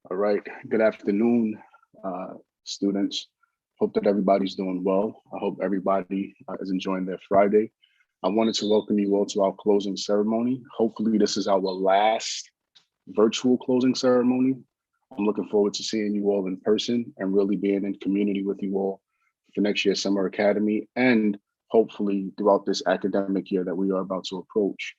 All right, good afternoon, students. Hope that everybody's doing well. I hope everybody is enjoying their Friday. I wanted to welcome you all to our closing ceremony. Hopefully this is our last virtual closing ceremony. I'm looking forward to seeing you all in person and really being in community with you all for next year's Summer Academy and hopefully throughout this academic year that we are about to approach.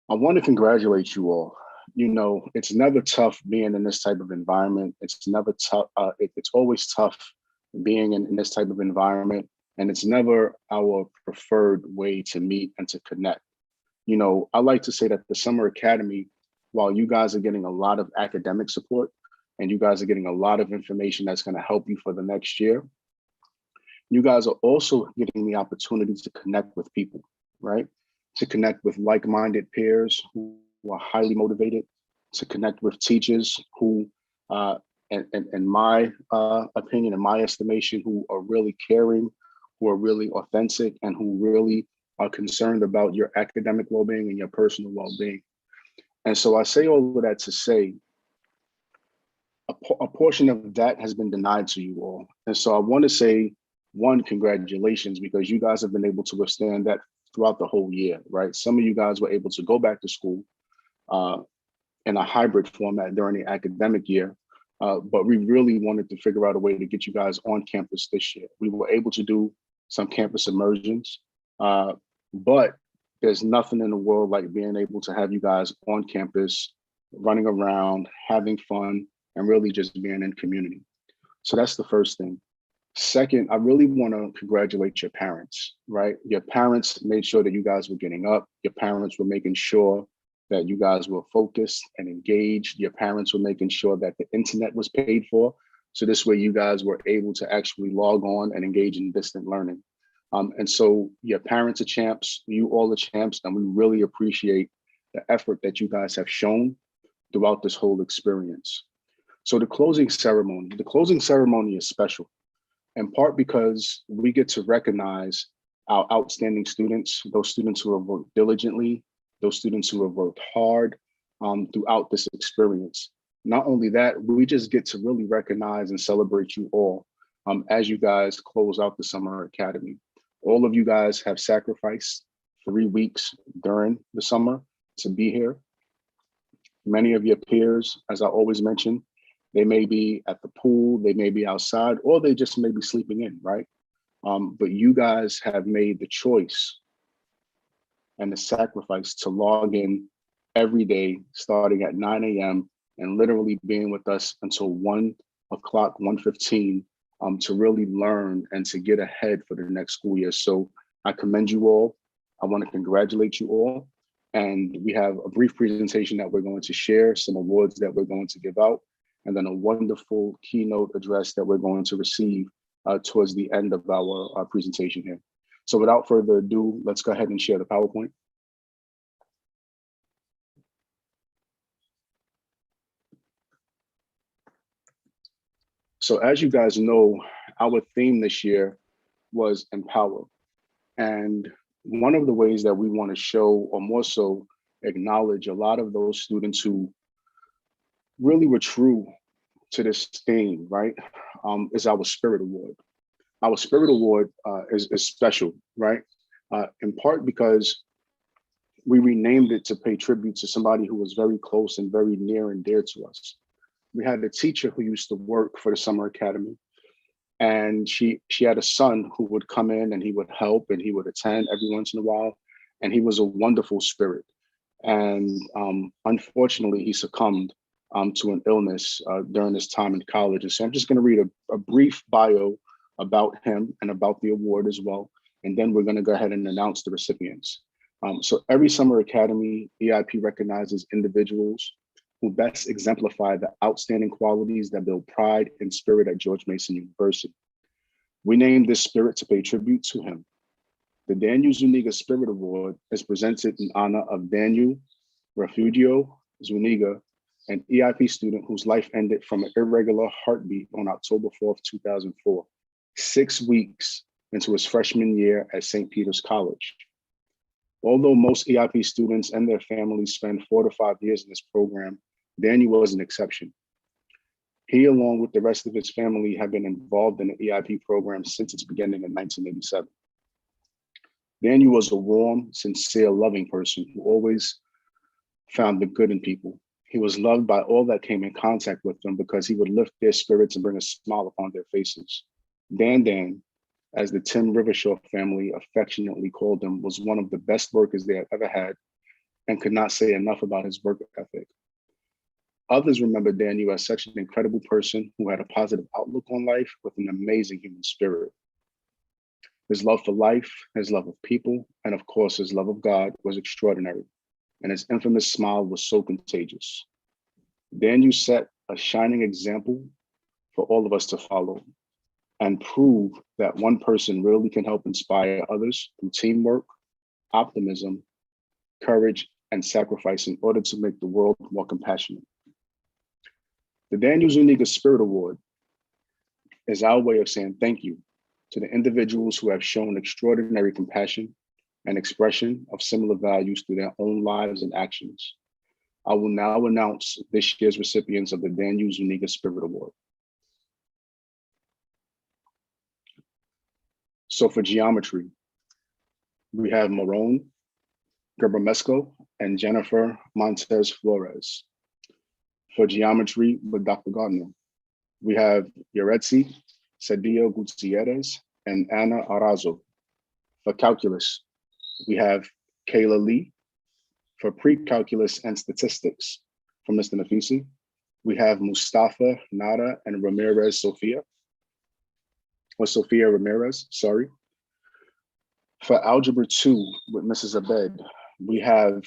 I want to congratulate you all. You know, it's never tough being in this type of environment. It's never tough. It's always tough being in this type of environment. And it's never our preferred way to meet and to connect. You know, I like to say that the Summer Academy, while you guys are getting a lot of academic support and you guys are getting a lot of information that's going to help you for the next year, you guys are also getting the opportunity to connect with people, right? To connect with like-minded peers who are highly motivated, to connect with teachers who, in my opinion, in my estimation, who are really caring, who are really authentic, and who really are concerned about your academic well-being and your personal well-being. And so I say all of that to say, a portion of that has been denied to you all. And so I want to say, one, congratulations, because you guys have been able to withstand that throughout the whole year, right? Some of you guys were able to go back to school in a hybrid format during the academic year, but we really wanted to figure out a way to get you guys on campus this year. We were able to do some campus immersions, but there's nothing in the world like being able to have you guys on campus, running around, having fun, and really just being in community. So that's the first thing. Second, I really want to congratulate your parents, right? Your parents made sure that you guys were getting up. Your parents were making sure that you guys were focused and engaged. Your parents were making sure that the internet was paid for. So this way you guys were able to actually log on and engage in distant learning. And so your parents are champs, you all are champs, and we really appreciate the effort that you guys have shown throughout this whole experience. So the closing ceremony is special, in part because we get to recognize our outstanding students, those students who have worked diligently, those students who have worked hard throughout this experience. Not only that, we just get to really recognize and celebrate you all as you guys close out the Summer Academy. All of you guys have sacrificed 3 weeks during the summer to be here. Many of your peers, as I always mention, they may be at the pool, they may be outside, or they just may be sleeping in, right? But you guys have made the choice and the sacrifice to log in every day, starting at 9 a.m. and literally being with us until 1 o'clock, 1:15, to really learn and to get ahead for the next school year. So I commend you all. I want to congratulate you all. And we have a brief presentation that we're going to share, some awards that we're going to give out, and then a wonderful keynote address that we're going to receive towards the end of our presentation here. So without further ado, let's go ahead and share the PowerPoint. So as you guys know, our theme this year was empower. And one of the ways that we want to show, or more so acknowledge, a lot of those students who really were true to this theme, right, is our Spirit Award. Our Spirit Award is special, right? In part because we renamed it to pay tribute to somebody who was very close and very near and dear to us. We had a teacher who used to work for the Summer Academy, and she had a son who would come in and he would help and he would attend every once in a while. And he was a wonderful spirit. And unfortunately, he succumbed to an illness during his time in college. And so I'm just going to read a brief bio about him and about the award as well. and then we're going to go ahead and announce the recipients. So every summer academy, EIP recognizes individuals who best exemplify the outstanding qualities that build pride and spirit at George Mason University. We named this spirit to pay tribute to him. The Daniel Zuniga Spirit Award is presented in honor of Daniel Refugio Zuniga, an EIP student whose life ended from an irregular heartbeat on October 4th, 2004, 6 weeks into his freshman year at St. Peter's College. Although most EIP students and their families spend 4 to 5 years in this program, Daniel was an exception. He, along with the rest of his family, have been involved in the EIP program since its beginning in 1987. Daniel was a warm, sincere, loving person who always found the good in people. He was loved by all that came in contact with him because he would lift their spirits and bring a smile upon their faces. Dan, as the Tim Rivershaw family affectionately called him, was one of the best workers they had ever had and could not say enough about his work ethic. Others remember Daniel as such an incredible person who had a positive outlook on life with an amazing human spirit. His love for life, his love of people, and of course, his love of God was extraordinary, and his infamous smile was so contagious. Daniel set a shining example for all of us to follow and prove that one person really can help inspire others through teamwork, optimism, courage, and sacrifice in order to make the world more compassionate. The Daniel Zuniga Spirit Award is our way of saying thank you to the individuals who have shown extraordinary compassion and expression of similar values through their own lives and actions. I will now announce this year's recipients of the Daniel Zuniga Spirit Award. So for geometry, we have Marone Gerbamesco and Jennifer Montez Flores. For geometry with Dr. Gardner, we have Yaretsi Cedillo Gutierrez and Ana Arazo. For calculus, we have Kayla Lee. For pre-calculus and statistics, from Mr. Nafisi, we have Mustafa Nada and Sophia Ramirez, sorry. For algebra 2 with Mrs. Abed, we have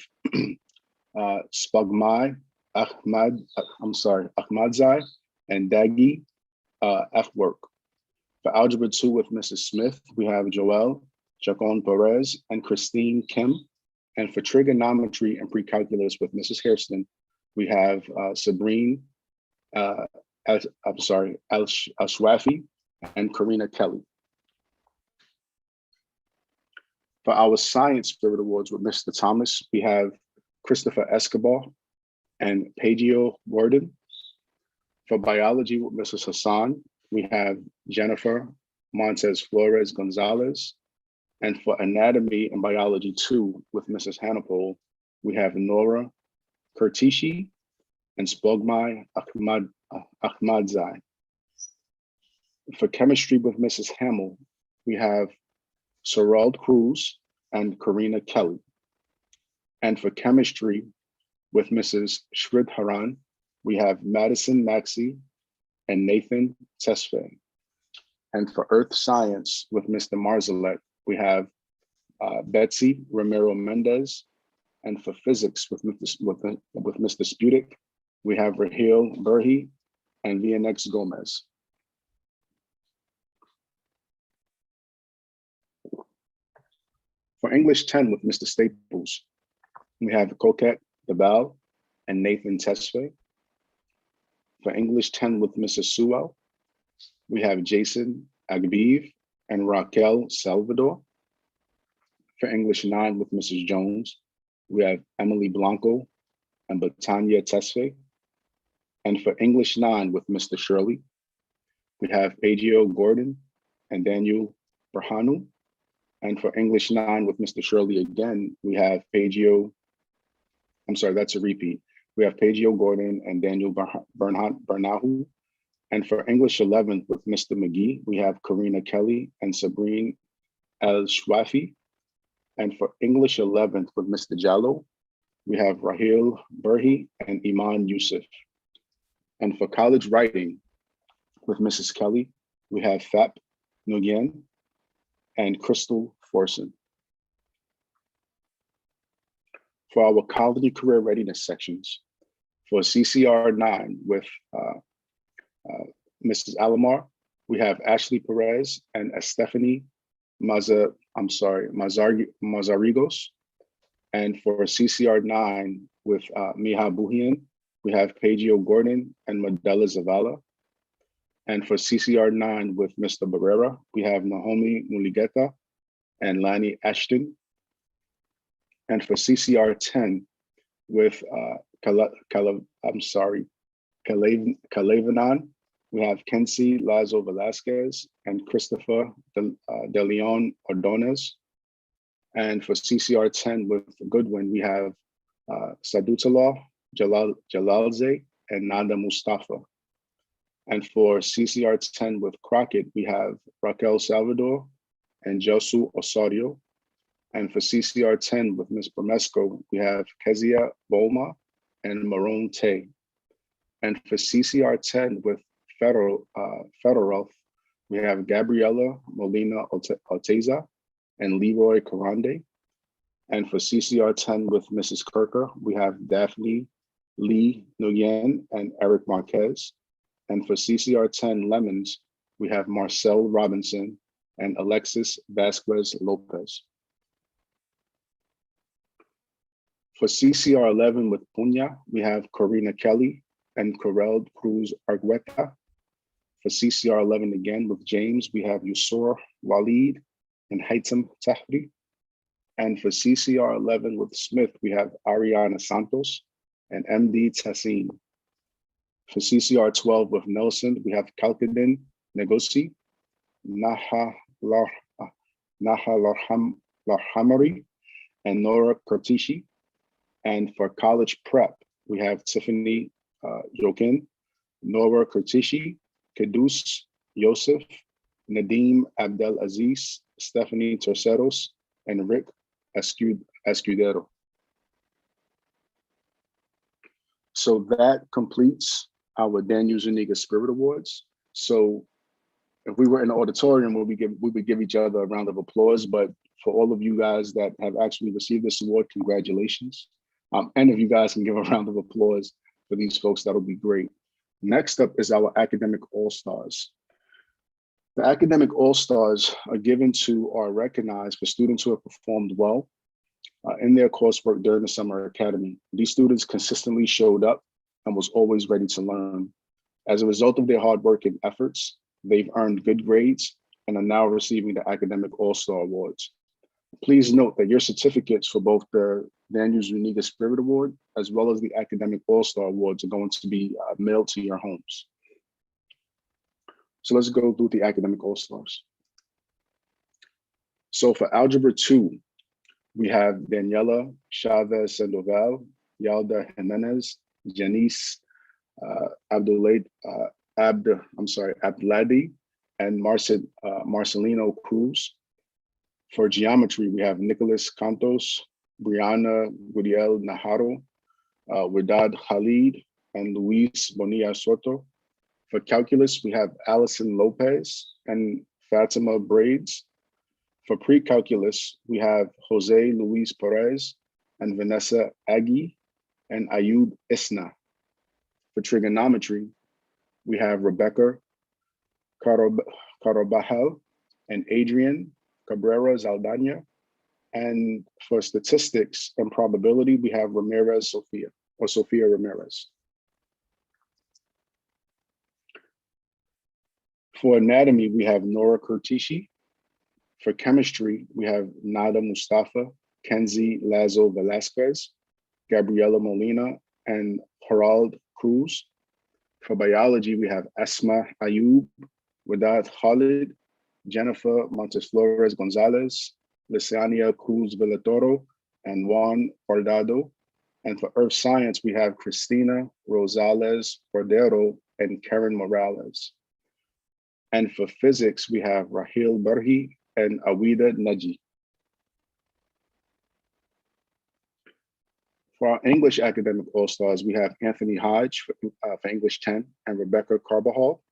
Spagmai Ahmadzai and Dagi F. Work. For algebra 2 with Mrs. Smith, we have Joel Chacon Perez and Christine Kim. And for trigonometry and pre-calculus with Mrs. Hairston, we have Sabrine Al-Shwafi and Karina Kelly. For our Science Spirit Awards with Mr. Thomas, we have Christopher Escobar and Pagio Worden. For biology with Mrs. Hassan, we have Jennifer Montez Flores Gonzalez. And for anatomy and biology 2 with Mrs. Hannipol, we have Nora Kurtishi and Spogmai Ahmadzai. For chemistry with Mrs. Hamill, we have Sorald Cruz and Karina Kelly. And for chemistry with Mrs. Shridharan, we have Madison Maxey and Nathan Tesfaye. And for earth science with Mr. Marzalek, we have Betsy Romero Mendez. And for physics with Mr. Sputic, we have Rahil Burhi and Vianex Gomez. For English 10 with Mr. Staples, we have Coquette Dabal and Nathan Tesfaye. For English 10 with Mrs. Sewell, we have Jason Agbeev and Raquel Salvador. For English 9 with Mrs. Jones, we have Emily Blanco and Batanya Tesfaye. And for English 9 with Mr. Shirley, we have Pagio Gordon and Daniel Berhanu. And for English 9 with Mr. Shirley again, we have that's a repeat. We have Pagio Gordon and Daniel Bernahu. And for English 11 with Mr. McGee, we have Karina Kelly and Sabrine El-Shwafi. And for English 11th with Mr. Jallo, we have Rahil Burhi and Iman Yusuf. And for college writing with Mrs. Kelly, we have Fap Nguyen and Crystal McPherson. For our college and career readiness sections, for CCR 9 with Mrs. Alomar, we have Ashley Perez and Stephanie Mazarigos. And for CCR 9 with Miha Buhian, we have Paigio Gordon and Medela Zavala. And for CCR 9 with Mr. Barrera, we have Naomi Muligeta and Lani Ashton. And for CCR 10 with Kalevanan, we have Kenzie Lazo Velasquez and Christopher De Leon Ordonez. And for CCR 10 with Goodwin, we have Sadutullah Jalalze and Nada Mustafa. And for CCR 10 with Crockett, we have Raquel Salvador and Josu Osorio. And for CCR 10 with Ms. Bromesco, we have Kezia Boma and Marone Tay. And for CCR 10 with Federal, we have Gabriela Molina Alteza and Leroy Karande. And for CCR 10 with Mrs. Kirker, we have Daphne Lee Nguyen and Eric Marquez. And for CCR 10 Lemons, we have Marcel Robinson and Alexis Vasquez Lopez. For CCR 11 with Punya, we have Corina Kelly and Corel Cruz Argueta. For CCR 11 again with James, we have Yusur Walid and Haitam Tahri. And for CCR 11 with Smith, we have Ariana Santos and MD Tassin. For CCR 12 with Nelson, we have Kalkadin Negosi, Naha Larhamari, and Nora Kurtishi. And for college prep, we have Tiffany Jokin, Nora Kurtishi, Kedus Yosef, Nadim Abdel Aziz, Stephanie Terceros, and Rick Escudero. So that completes our Daniel Zuniga Spirit Awards. So if we were in the auditorium, we would give each other a round of applause, but for all of you guys that have actually received this award, congratulations. And if you guys can give a round of applause for these folks, that'll be great. Next up is our Academic All-Stars. The Academic All-Stars are given to or recognized for students who have performed well in their coursework during the summer academy. These students consistently showed up and was always ready to learn. As a result of their hard work and efforts, they've earned good grades and are now receiving the Academic All-Star Awards. Please note that your certificates for both the Daniel Zuniga Spirit Award as well as the Academic All-Star Awards are going to be mailed to your homes. So let's go through the Academic All-Stars. So for Algebra 2, we have Daniela Chavez Sandoval, Yalda Jimenez, Janice Abduladi, and Marcelino Cruz. For Geometry, we have Nicholas Cantos, Brianna Guriel Naharo, Widad Khalid, and Luis Bonilla Soto. For Calculus, we have Allison Lopez and Fatima Braids. For Pre-Calculus, we have Jose Luis Perez and Vanessa Agui and Ayub Isna. For Trigonometry, we have Rebecca Carabajal and Adrian Cabrera Zaldana. And for Statistics and Probability, we have Sophia Ramirez. For Anatomy, we have Nora Kurtishi. For Chemistry, we have Nada Mustafa, Kenzie Lazo Velasquez, Gabriela Molina, and Gerald Cruz. For Biology, we have Asma Ayub, Wadat Khalid, Jennifer Montes Flores Gonzalez, Lisania Cruz Villatoro, and Juan Bordado. And for Earth Science, we have Cristina Rosales Cordero and Karen Morales. And for Physics, we have Rahil Berhi and Awida Naji. For our English Academic All-Stars, we have Anthony Hodge for English 10 and Rebecca Carbajal.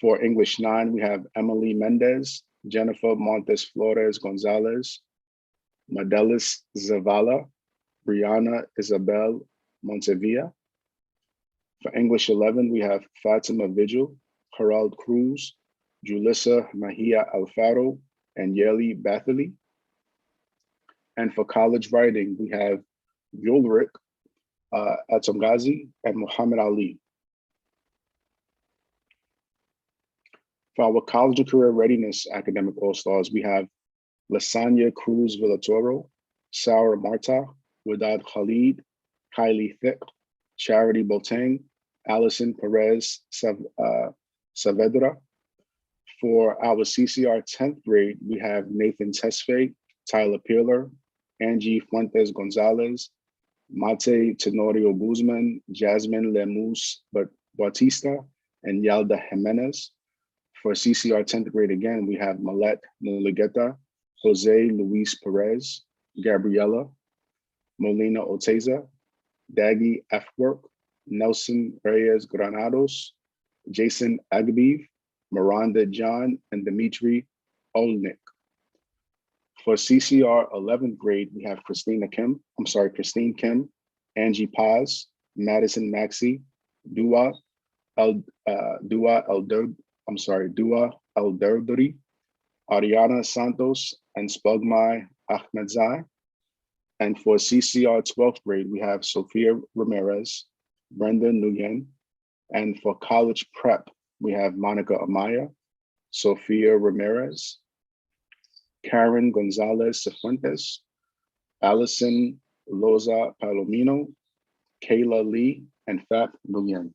For English 9, we have Emily Mendez, Jennifer Montes Flores Gonzalez, Madelis Zavala, Brianna Isabel Montevilla. For English 11, we have Fatima Vigil, Gerald Cruz, Julissa Mahia Alfaro, and Yeli Bathley. And for college writing, we have Yulrik Atomgazi and Muhammad Ali. For our college and career readiness academic all-stars, we have Lasanya Cruz Villatoro, Sarah Marta, Wadad Khalid, Kylie Thick, Charity Botang, Allison Perez Saavedra. For our CCR 10th grade, we have Nathan Tesfaye, Tyler Peeler, Angie Fuentes Gonzalez, Mate Tenorio Guzman, Jasmine Lemus Bautista, and Yalda Jimenez. For CCR 10th grade again, we have Malet Nuligueta, Jose Luis Perez, Gabriela, Molina Oteza, Daggy Afwork, Nelson Reyes Granados, Jason Agabiv, Miranda John, and Dimitri Olnik. For CCR 11th grade, we have Christine Kim, Angie Paz, Madison Maxey, Dua Elderduri, Ariana Santos, and Spugmai Ahmedzai. And for CCR 12th grade, we have Sophia Ramirez, Brenda Nguyen. And for college prep, we have Monica Amaya, Sophia Ramirez, Karen Gonzalez Cifuentes, Allison Loza Palomino, Kayla Lee, and Fat Nguyen.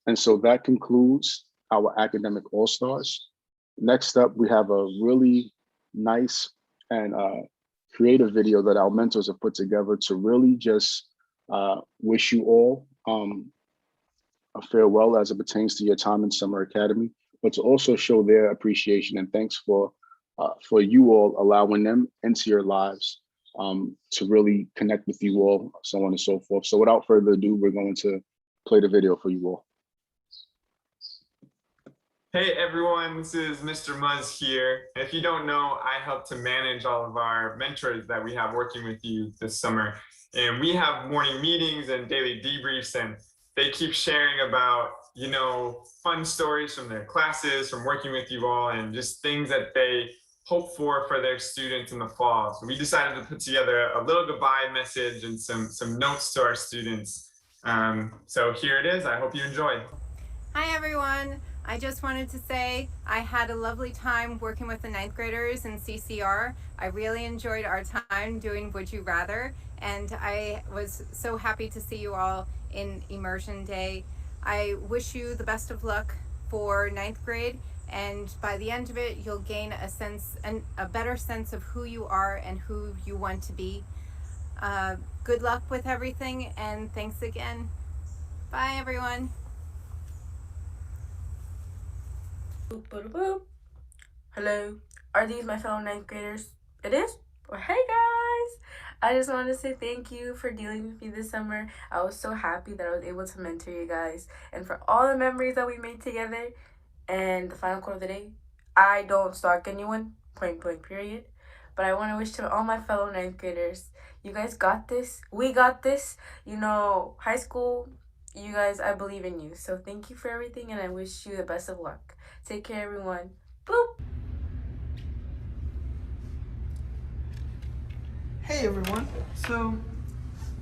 And so that concludes our academic all-stars. Next up, we have a really nice and creative video that our mentors have put together to really just wish you all a farewell as it pertains to your time in Summer Academy, but to also show their appreciation and thanks for you all allowing them into your lives to really connect with you all, so on and so forth. So without further ado, we're going to play the video for you all. Hey everyone, this is Mr. Muzz here. If you don't know, I help to manage all of our mentors that we have working with you this summer. And we have morning meetings and daily debriefs, and they keep sharing about, fun stories from their classes, from working with you all, and just things that they hope for their students in the fall. So we decided to put together a little goodbye message and some notes to our students. So here it is. I hope you enjoy. Hi everyone. I just wanted to say I had a lovely time working with the 9th graders in CCR. I really enjoyed our time doing Would You Rather, and I was so happy to see you all in Immersion Day. I wish you the best of luck for 9th grade, and by the end of it, you'll gain a better sense of who you are and who you want to be. Good luck with everything, and thanks again. Bye everyone. Boop, boop, boop. Hello, are these my fellow 9th graders? It is? Well, hey guys! I just wanted to say thank you for dealing with me this summer. I was so happy that I was able to mentor you guys and for all the memories that we made together. And the final quote of the day, I don't stalk anyone, point blank period. But I want to wish to all my fellow 9th graders, you guys got this. We got this. High school, you guys, I believe in you. So thank you for everything, and I wish you the best of luck. Take care, everyone. Boop! Hey everyone. So,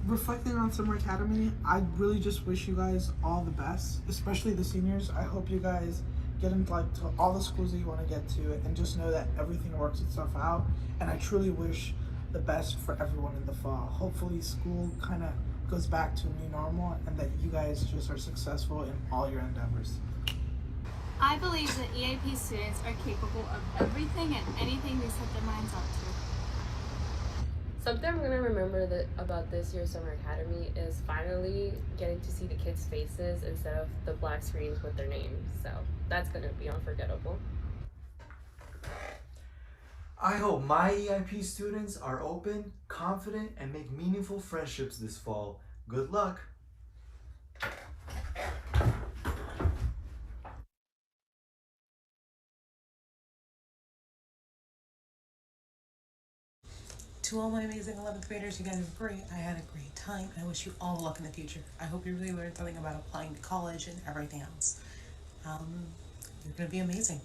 reflecting on Summer Academy, I really just wish you guys all the best, especially the seniors. I hope you guys get into to all the schools that you want to get to, and just know that everything works itself out. And I truly wish the best for everyone in the fall. Hopefully school kind of goes back to a new normal, and that you guys just are successful in all your endeavors. I believe that EIP students are capable of everything and anything they set their minds out to. Something I'm going to remember about this year's Summer Academy is finally getting to see the kids' faces instead of the black screens with their names. So that's going to be unforgettable. I hope my EIP students are open, confident, and make meaningful friendships this fall. Good luck! To all my amazing 11th graders, you guys are great. I had a great time. I wish you all the luck in the future. I hope you really learned something about applying to college and everything else. You're going to be amazing.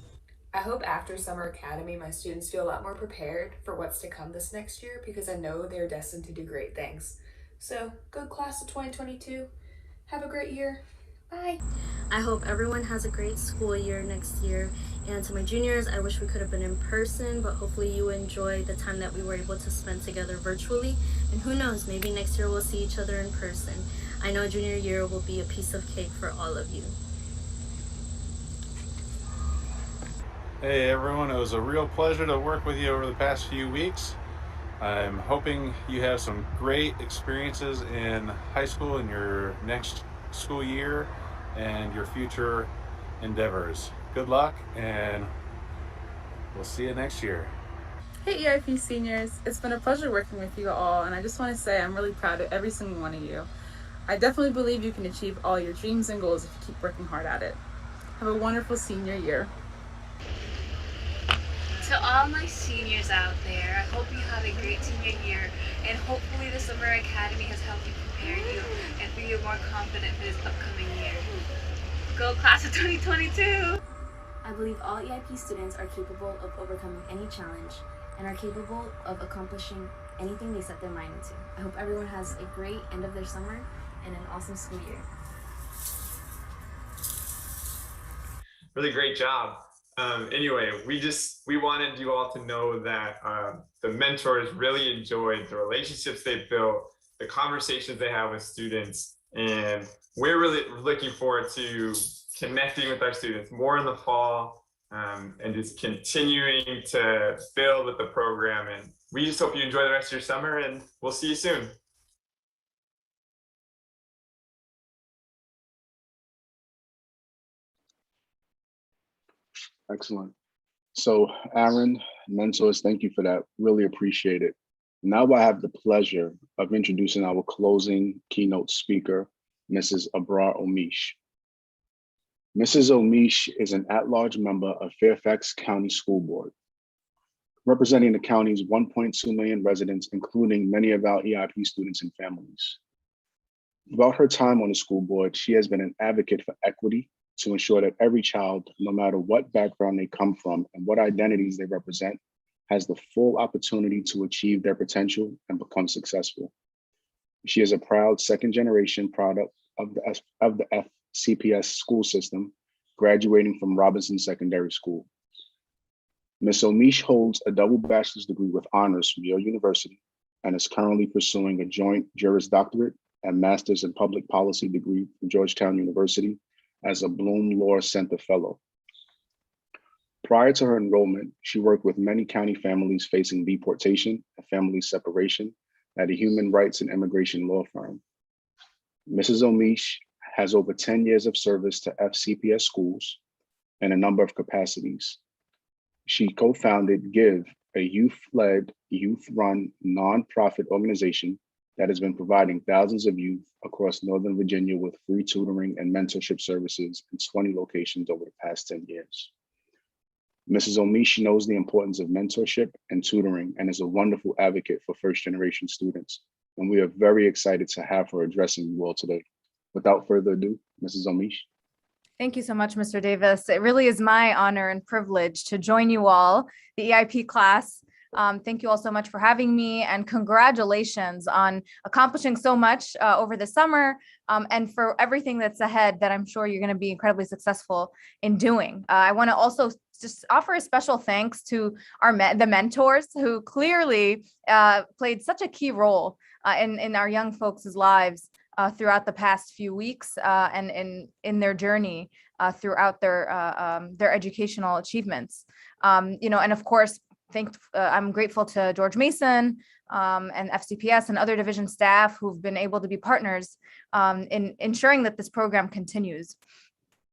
I hope after Summer Academy, my students feel a lot more prepared for what's to come this next year because I know they're destined to do great things. So, good class of 2022. Have a great year. Bye. I hope everyone has a great school year next year. And to my juniors, I wish we could have been in person, but hopefully you enjoyed the time that we were able to spend together virtually. And who knows, maybe next year we'll see each other in person. I know junior year will be a piece of cake for all of you. Hey everyone, it was a real pleasure to work with you over the past few weeks. I'm hoping you have some great experiences in high school in your next school year and your future endeavors. Good luck, and we'll see you next year. Hey EIP seniors, it's been a pleasure working with you all, and I just want to say I'm really proud of every single one of you. I definitely believe you can achieve all your dreams and goals if you keep working hard at it. Have a wonderful senior year. To all my seniors out there, I hope you have a great senior year, and hopefully the Summer Academy has helped you prepare you and be more confident for this upcoming year. Go class of 2022! I believe all EIP students are capable of overcoming any challenge and are capable of accomplishing anything they set their mind to. I hope everyone has a great end of their summer and an awesome school year. Really great job. Anyway, we wanted you all to know that the mentors really enjoyed the relationships they built, the conversations they have with students, and we're really looking forward to connecting with our students more in the fall, and just continuing to build with the program. And we just hope you enjoy the rest of your summer, and we'll see you soon. Excellent. So, Aaron, mentors, thank you for that. Really appreciate it. Now I have the pleasure of introducing our closing keynote speaker, Mrs. Abrar Omish. Mrs. Omish is an at-large member of Fairfax County School Board, representing the county's 1.2 million residents, including many of our EIP students and families. Throughout her time on the school board, she has been an advocate for equity to ensure that every child, no matter what background they come from and what identities they represent, has the full opportunity to achieve their potential and become successful. She is a proud second-generation product of the FCPS school system, graduating from Robinson Secondary School. Ms. Omish holds a double bachelor's degree with honors from Yale University and is currently pursuing a joint Juris Doctorate and Master's in Public Policy degree from Georgetown University as a Bloom Law Center Fellow. Prior to her enrollment, she worked with many county families facing deportation and family separation at a human rights and immigration law firm. Mrs. Omish has over 10 years of service to FCPS schools in a number of capacities. She co-founded GIVE, a youth-led, youth-run nonprofit organization that has been providing thousands of youth across Northern Virginia with free tutoring and mentorship services in 20 locations over the past 10 years. Mrs. Omish knows the importance of mentorship and tutoring and is a wonderful advocate for first-generation students. And we are very excited to have her addressing you all today. Without further ado, Mrs. Omish. Thank you so much, Mr. Davis. It really is my honor and privilege to join you all, the EIP class. Thank you all so much for having me, and congratulations on accomplishing so much over the summer, and for everything that's ahead that I'm sure you're going to be incredibly successful in doing. I want to also just offer a special thanks to the mentors who clearly played such a key role in our young folks' lives throughout the past few weeks and in their journey throughout their educational achievements. And of course, I'm grateful to George Mason and FCPS and other division staff who've been able to be partners in ensuring that this program continues.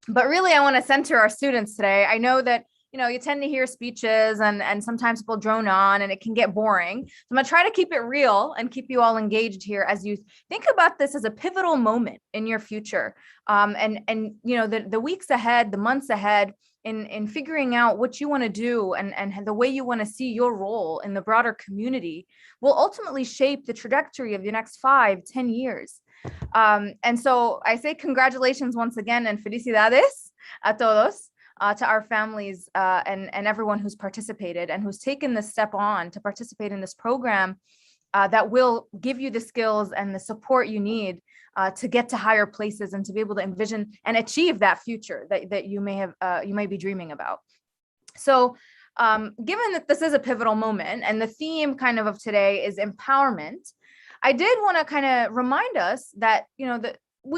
But really, I want to center our students today. I know that you tend to hear speeches and sometimes people drone on and it can get boring. So I'm gonna try to keep it real and keep you all engaged here as you think about this as a pivotal moment in your future. And the weeks ahead, the months ahead, in figuring out what you want to do and the way you want to see your role in the broader community will ultimately shape the trajectory of the next 5-10 years. And so I say congratulations once again and felicidades a todos, to our families and everyone who's participated and who's taken this step on to participate in this program that will give you the skills and the support you need to get to higher places and to be able to envision and achieve that future that you may be dreaming about. So given that this is a pivotal moment and the theme kind of today is empowerment, I did want to kind of remind us that,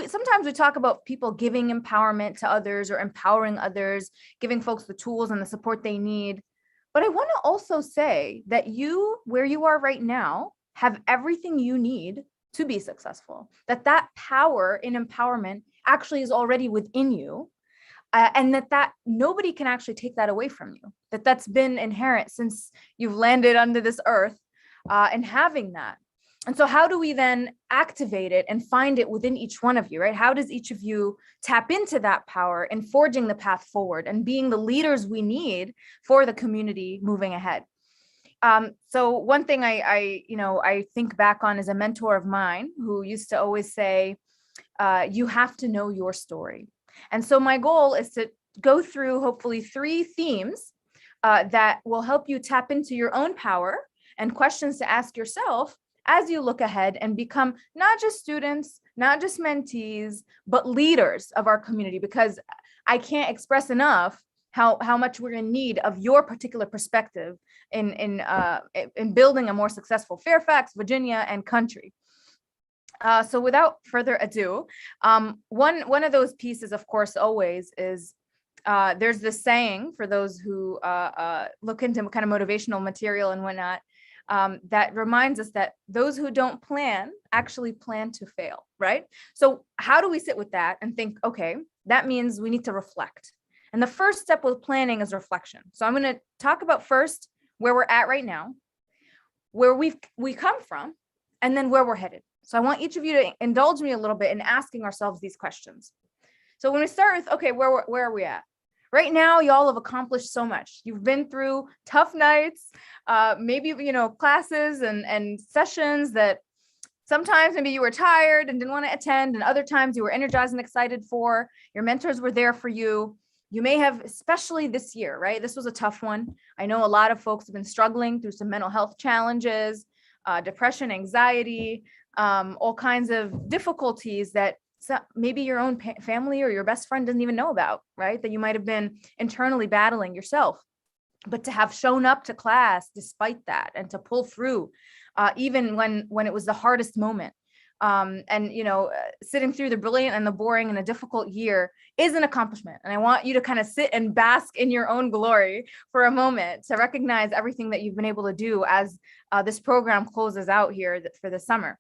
sometimes we talk about people giving empowerment to others or empowering others, giving folks the tools and the support they need. But I want to also say that you, where you are right now, have everything you need to be successful, that power in empowerment actually is already within you, and that nobody can actually take that away from you, that's been inherent since you've landed under this earth, and having that. And so how do we then activate it and find it within each one of you, right? How does each of you tap into that power in forging the path forward and being the leaders we need for the community moving ahead? So one thing I think back on is a mentor of mine who used to always say, you have to know your story. And so my goal is to go through hopefully 3 themes that will help you tap into your own power and questions to ask yourself as you look ahead and become not just students, not just mentees, but leaders of our community, because I can't express enough how much we're in need of your particular perspective in building a more successful Fairfax, Virginia, and country. So without further ado, one of those pieces, of course, always is there's this saying for those who look into kind of motivational material and whatnot, that reminds us that those who don't plan actually plan to fail, right? So how do we sit with that and think, okay, that means we need to reflect. And the first step with planning is reflection. So I'm going to talk about first where we're at right now, where we come from, and then where we're headed. So I want each of you to indulge me a little bit in asking ourselves these questions. So when we start with, okay, where are we at? Right now, y'all have accomplished so much. You've been through tough nights, maybe, classes and sessions that sometimes maybe you were tired and didn't want to attend, and other times you were energized and excited for. Your mentors were there for you. You may have, especially this year, right? This was a tough one. I know a lot of folks have been struggling through some mental health challenges, depression, anxiety, all kinds of difficulties that maybe your own family or your best friend doesn't even know about, right? That you might have been internally battling yourself. But to have shown up to class despite that and to pull through, even when it was the hardest moment, sitting through the brilliant and the boring in a difficult year is an accomplishment. And I want you to kind of sit and bask in your own glory for a moment to recognize everything that you've been able to do as this program closes out here for the summer.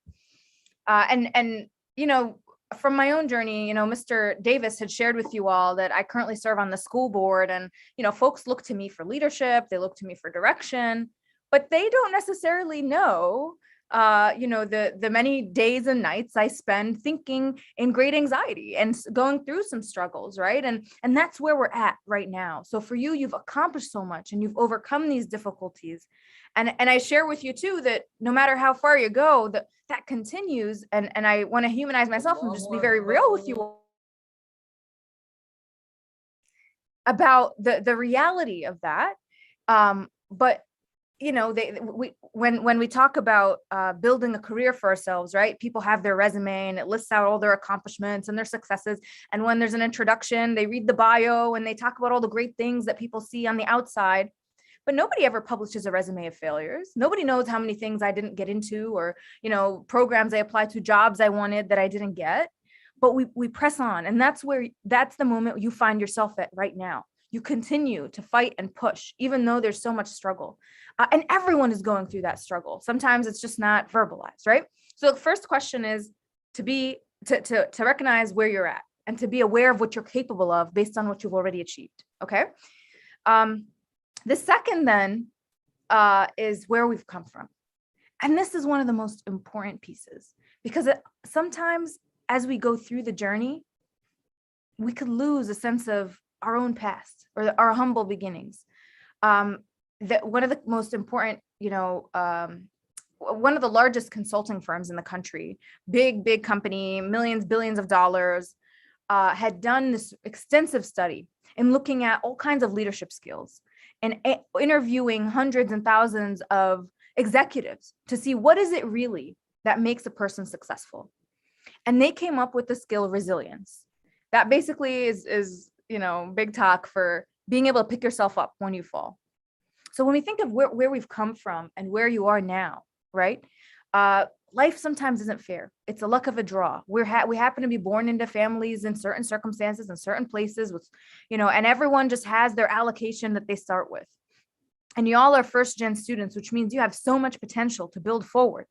From my own journey, Mr. Davis had shared with you all that I currently serve on the school board, and, folks look to me for leadership, they look to me for direction, but they don't necessarily know, the many days and nights I spend thinking in great anxiety and going through some struggles, right? And that's where we're at right now. So for you, you've accomplished so much and you've overcome these difficulties. And I share with you too, that no matter how far you go, that continues. And I want to humanize myself and just be very real with you about the reality of that. But when we talk about building a career for ourselves, right? People have their resume and it lists out all their accomplishments and their successes. And when there's an introduction, they read the bio and they talk about all the great things that people see on the outside. But nobody ever publishes a resume of failures. Nobody knows how many things I didn't get into, or, programs I applied to, jobs I wanted that I didn't get. But we press on. And that's the moment you find yourself at right now. You continue to fight and push, even though there's so much struggle. And everyone is going through that struggle. Sometimes it's just not verbalized, right? So the first question is to recognize where you're at and to be aware of what you're capable of based on what you've already achieved, okay? The second then is where we've come from. And this is one of the most important pieces, because sometimes as we go through the journey, we could lose a sense of our own past or our humble beginnings. That one of the most important, one of the largest consulting firms in the country, big company, millions, billions of dollars, had done this extensive study in looking at all kinds of leadership skills and interviewing hundreds and thousands of executives to see what is it really that makes a person successful. And they came up with the skill resilience. That basically is big talk for being able to pick yourself up when you fall. So when we think of where we've come from and where you are now, right? Life sometimes isn't fair. It's a luck of a draw. We happen to be born into families in certain circumstances in certain places with, and everyone just has their allocation that they start with. And y'all are first gen students, which means you have so much potential to build forward.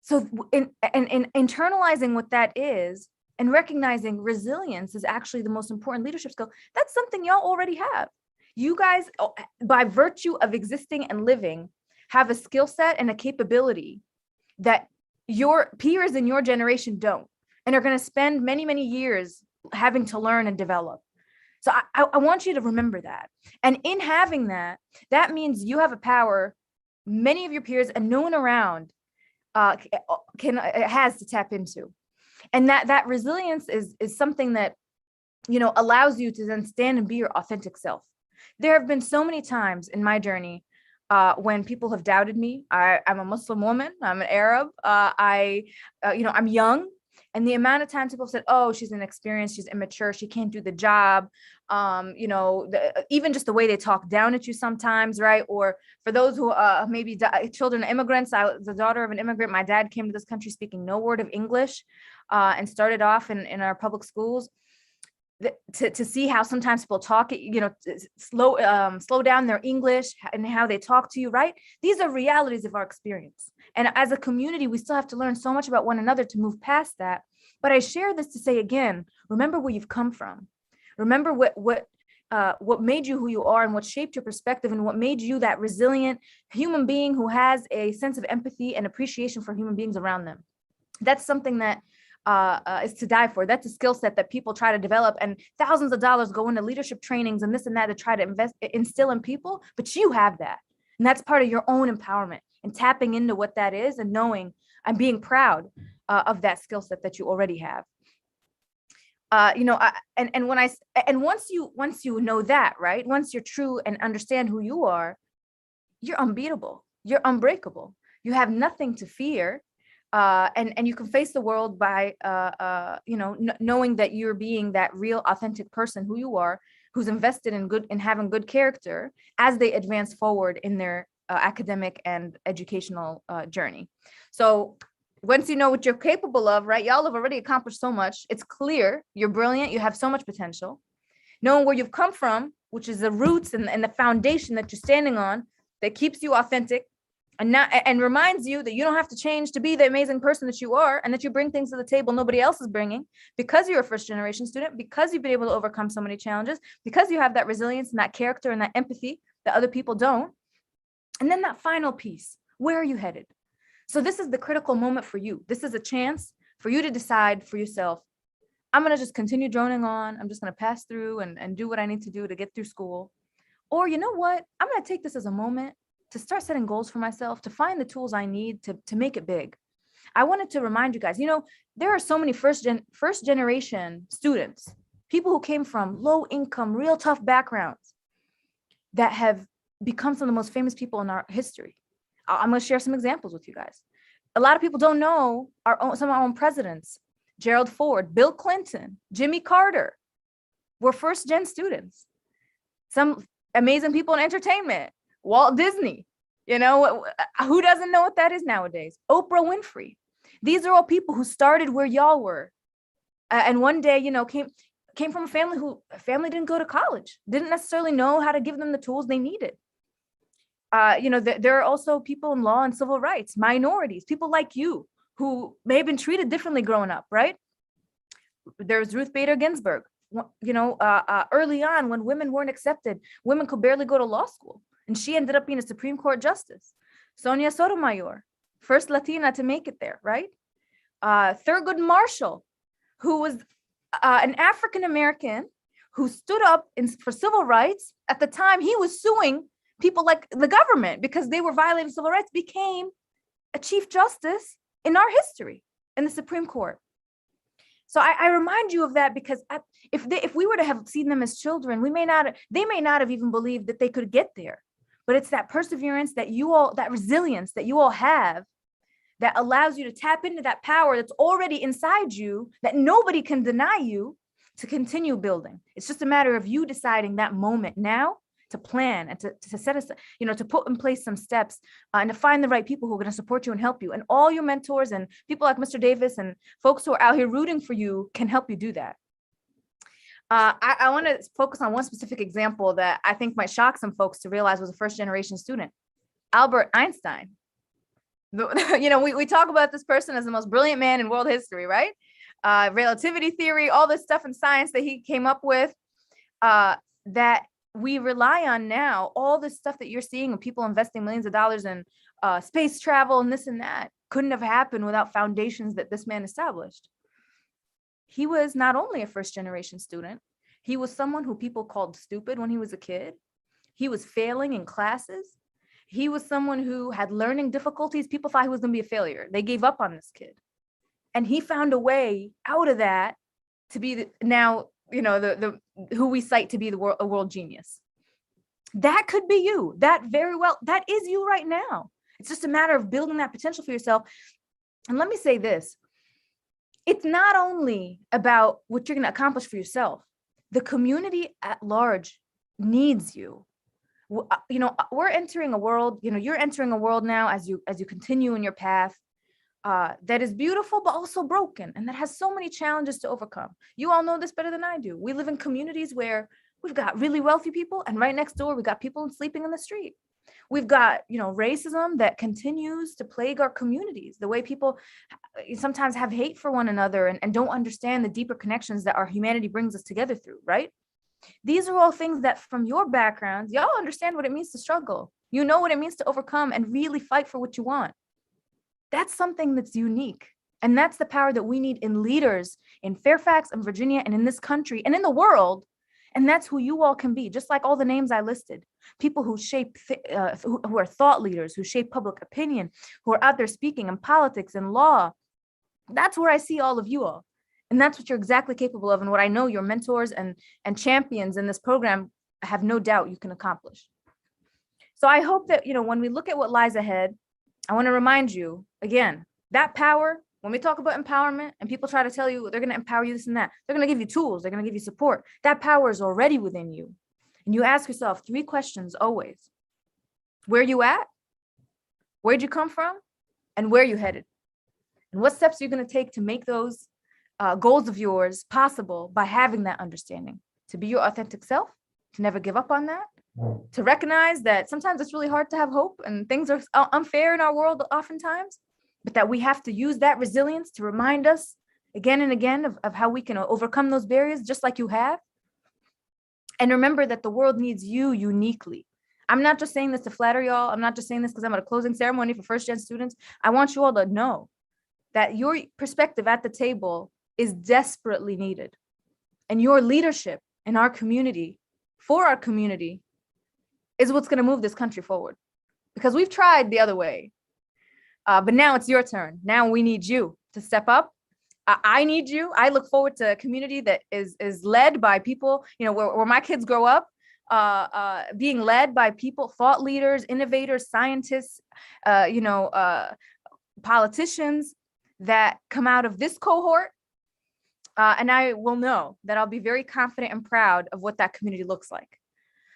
So in internalizing what that is and recognizing resilience is actually the most important leadership skill, that's something y'all already have. You guys, by virtue of existing and living, have a skill set and a capability that your peers in your generation don't, and are going to spend many, many years having to learn and develop. So I want you to remember that. And in having that, that means you have a power many of your peers and no one around has to tap into. And that resilience is something that, allows you to then stand and be your authentic self. There have been so many times in my journey when people have doubted me. I'm a Muslim woman. I'm an Arab. I'm young. And the amount of times people have said, oh, she's inexperienced, she's immature, she can't do the job. Even just the way they talk down at you sometimes, right? Or for those who maybe children of immigrants, I was the daughter of an immigrant. My dad came to this country speaking no word of English and started off in our public schools. To see how sometimes people talk, slow down their English and how they talk to you, right? These are realities of our experience. And as a community, we still have to learn so much about one another to move past that. But I share this to say again, remember where you've come from. Remember what made you who you are and what shaped your perspective and what made you that resilient human being who has a sense of empathy and appreciation for human beings around them. That's something that is to die for. That's a skill set that people try to develop, and thousands of dollars go into leadership trainings and this and that to try to instill in people. But you have that, and that's part of your own empowerment and tapping into what that is and knowing and being proud of that skill set that you already have. Once you know that, right? Once you're true and understand who you are, you're unbeatable. You're unbreakable. You have nothing to fear. And you can face the world by, knowing that you're being that real, authentic person who you are, who's invested in having good character as they advance forward in their academic and educational journey. So once you know what you're capable of, right? Y'all have already accomplished so much. It's clear you're brilliant. You have so much potential. Knowing where you've come from, which is the roots and the foundation that you're standing on that keeps you authentic. And reminds you that you don't have to change to be the amazing person that you are, and that you bring things to the table nobody else is bringing, because you're a first generation student, because you've been able to overcome so many challenges, because you have that resilience and that character and that empathy that other people don't. And then that final piece, where are you headed? So this is the critical moment for you. This is a chance for you to decide for yourself, I'm going to just continue droning on. I'm just going to pass through and do what I need to do to get through school. Or you know what? I'm going to take this as a moment to start setting goals for myself, to find the tools I need to make it big. I wanted to remind you guys, there are so many first generation students, people who came from low income, real tough backgrounds that have become some of the most famous people in our history. I'm going to share some examples with you guys. A lot of people don't know some of our own presidents, Gerald Ford, Bill Clinton, Jimmy Carter, were first gen students. Some amazing people in entertainment, Walt Disney, who doesn't know what that is nowadays? Oprah Winfrey. These are all people who started where y'all were. And one day, came from a family didn't go to college, didn't necessarily know how to give them the tools they needed. There are also people in law and civil rights, minorities, people like you who may have been treated differently growing up, right? There's Ruth Bader Ginsburg. Early on when women weren't accepted, women could barely go to law school. And she ended up being a Supreme Court justice. Sonia Sotomayor, first Latina to make it there, right? Thurgood Marshall, who was an African-American who stood up for civil rights. At the time, he was suing people like the government because they were violating civil rights, became a chief justice in our history in the Supreme Court. So I remind you of that because if we were to have seen them as children, they may not have even believed that they could get there. But it's that perseverance that that resilience that you all have that allows you to tap into that power that's already inside you, that nobody can deny you, to continue building. It's just a matter of you deciding that moment now to plan and to set us, to put in place some steps and to find the right people who are going to support you and help you. And all your mentors and people like Mr. Davis and folks who are out here rooting for you can help you do that. I want to focus on one specific example that I think might shock some folks to realize was a first-generation student, Albert Einstein. We talk about this person as the most brilliant man in world history, right? Relativity theory, all this stuff in science that he came up with, that we rely on now. All this stuff that you're seeing and people investing millions of dollars in space travel and this and that couldn't have happened without foundations that this man established. He was not only a first-generation student, he was someone who people called stupid when he was a kid. He was failing in classes. He was someone who had learning difficulties. People thought he was going to be a failure. They gave up on this kid. And he found a way out of that to be who we cite to be a world genius. That could be you. That is you right now. It's just a matter of building that potential for yourself. And let me say this. It's not only about what you're going to accomplish for yourself. The community at large needs you. We're entering a world, you're entering a world now as you continue in your path that is beautiful, but also broken, and that has so many challenges to overcome. You all know this better than I do. We live in communities where we've got really wealthy people, and right next door, we got people sleeping in the street. We've got, racism that continues to plague our communities, the way people sometimes have hate for one another and don't understand the deeper connections that our humanity brings us together through, right? These are all things that from your backgrounds, y'all understand what it means to struggle. You know what it means to overcome and really fight for what you want. That's something that's unique. And that's the power that we need in leaders in Fairfax and Virginia and in this country and in the world. And that's who you all can be, just like all the names I listed. People who shape, who are thought leaders, who shape public opinion, who are out there speaking in politics and law. That's where I see all of you all. And that's what you're exactly capable of. And what I know your mentors and champions in this program, I have no doubt you can accomplish. So I hope that, when we look at what lies ahead, I want to remind you again, that power, when we talk about empowerment and people try to tell you they're going to empower you, this and that, they're going to give you tools. They're going to give you support. That power is already within you. And you ask yourself 3 questions always. Where you at? Where'd you come from? And where you headed? And what steps are you going to take to make those goals of yours possible by having that understanding? To be your authentic self, to never give up on that, to recognize that sometimes it's really hard to have hope and things are unfair in our world oftentimes, but that we have to use that resilience to remind us again and again of how we can overcome those barriers, just like you have. And remember that the world needs you uniquely. I'm not just saying this to flatter y'all. I'm not just saying this because I'm at a closing ceremony for first-gen students. I want you all to know that your perspective at the table is desperately needed. And your leadership in our community, for our community, is what's going to move this country forward. Because we've tried the other way. But now it's your turn. Now we need you to step up. I need you. I look forward to a community that is led by people, where my kids grow up, being led by people, thought leaders, innovators, scientists, politicians that come out of this cohort. And I will know that I'll be very confident and proud of what that community looks like.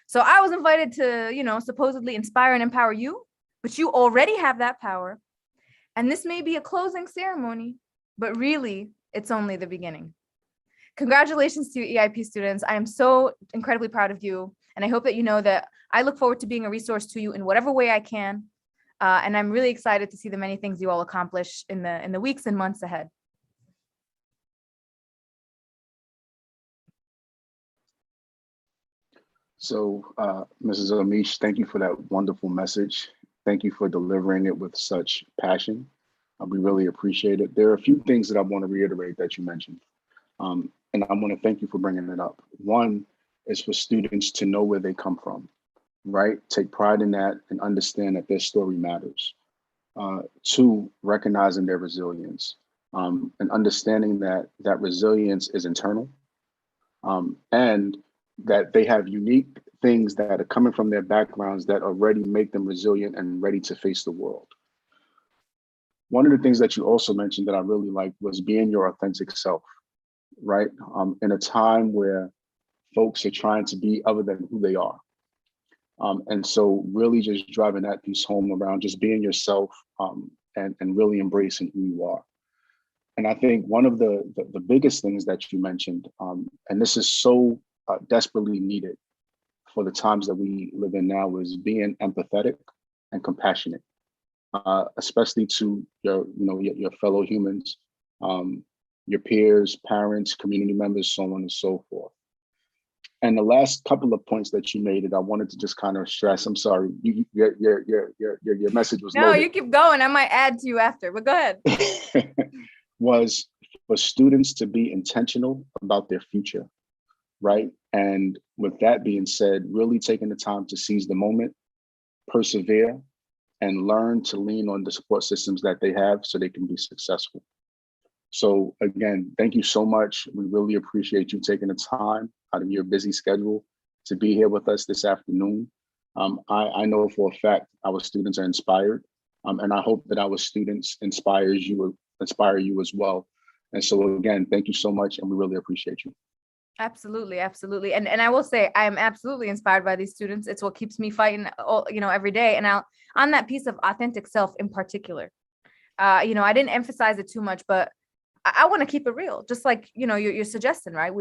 So I was invited to, supposedly inspire and empower you, but you already have that power. And this may be a closing ceremony, but really it's only the beginning. Congratulations to you EIP students. I am so incredibly proud of you. And I hope that you know that I look forward to being a resource to you in whatever way I can. And I'm really excited to see the many things you all accomplish in the weeks and months ahead. So, Mrs. Amish, thank you for that wonderful message. Thank you for delivering it with such passion. We really appreciate it. There are a few things that I want to reiterate that you mentioned. and I want to thank you for bringing it up. One is for students to know where they come from, right? Take pride in that and understand that their story matters. Two, recognizing their resilience, and understanding that that resilience is internal, and that they have unique things that are coming from their backgrounds that already make them resilient and ready to face the world. One of the things that you also mentioned that I really liked was being your authentic self, right? In a time where folks are trying to be other than who they are. And so really just driving that piece home around just being yourself, and really embracing who you are. And I think one of the biggest things that you mentioned, and this is so desperately needed for the times that we live in now, is being empathetic and compassionate, especially to your fellow humans, your peers, parents, community members, so on and so forth. And the last couple of points that you made that I wanted to just kind of stress. I'm sorry, your message was No, loaded. you keep going. I might add to you after, but go ahead. Was for students to be intentional about their future, right? And with that being said, really taking the time to seize the moment, persevere, and learn to lean on the support systems that they have so they can be successful. So again, thank you so much. We really appreciate you taking the time out of your busy schedule to be here with us this afternoon. I know for a fact our students are inspired, and I hope that our students inspire you as well. And so again, thank you so much, and we really appreciate you. Absolutely, absolutely. And I will say I am absolutely inspired by these students. It's what keeps me fighting every day. And now on that piece of authentic self in particular, I didn't emphasize it too much, but I want to keep it real, just like you're suggesting, right?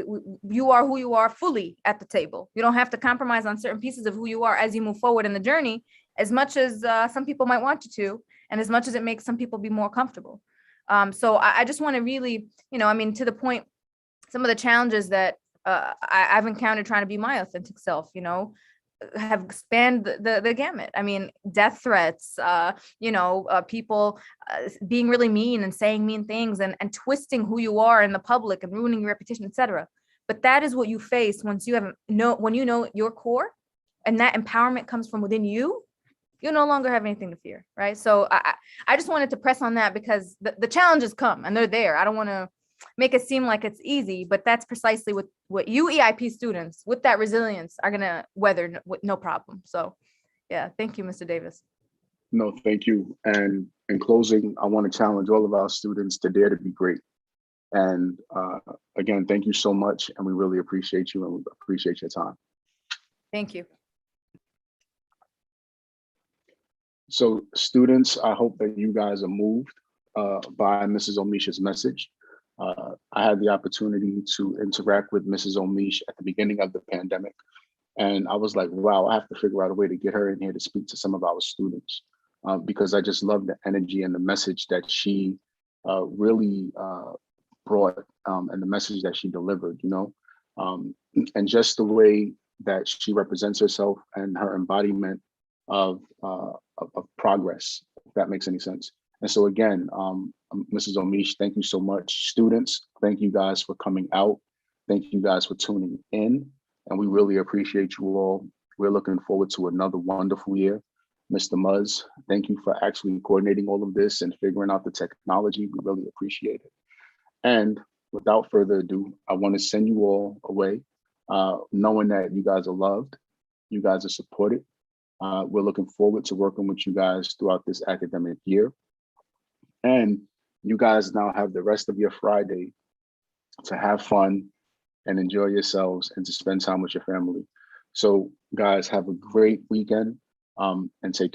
You are who you are fully at the table. You don't have to compromise on certain pieces of who you are as you move forward in the journey, as much as some people might want you to, and as much as it makes some people be more comfortable. So I just want to really, to the point, some of the challenges that I've encountered trying to be my authentic self, have spanned the gamut. I mean, death threats, people being really mean and saying mean things and twisting who you are in the public and ruining your reputation, etc. But that is what you face when you know your core, and that empowerment comes from within you. You no longer have anything to fear, right? So I just wanted to press on that because the challenges come and they're there. I don't want to make it seem like it's easy, but that's precisely what you EIP students with that resilience are going to weather with no problem. So yeah, thank you, Mr. Davis. No, thank you. And in closing, I want to challenge all of our students to dare to be great. And again, thank you so much. And we really appreciate you and we appreciate your time. Thank you. So students, I hope that you guys are moved by Mrs. Omish's message. I had the opportunity to interact with Mrs. Omish at the beginning of the pandemic. And I was like, wow, I have to figure out a way to get her in here to speak to some of our students because I just love the energy and the message that she really brought and the message that she delivered, and just the way that she represents herself and her embodiment of progress, if that makes any sense. And so again, Mrs. Omish, thank you so much. Students, thank you guys for coming out. Thank you guys for tuning in. And we really appreciate you all. We're looking forward to another wonderful year. Mr. Muzz, thank you for actually coordinating all of this and figuring out the technology. We really appreciate it. And without further ado, I want to send you all away, knowing that you guys are loved, you guys are supported. We're looking forward to working with you guys throughout this academic year. And you guys now have the rest of your Friday to have fun and enjoy yourselves and to spend time with your family. So guys, have a great weekend and take care.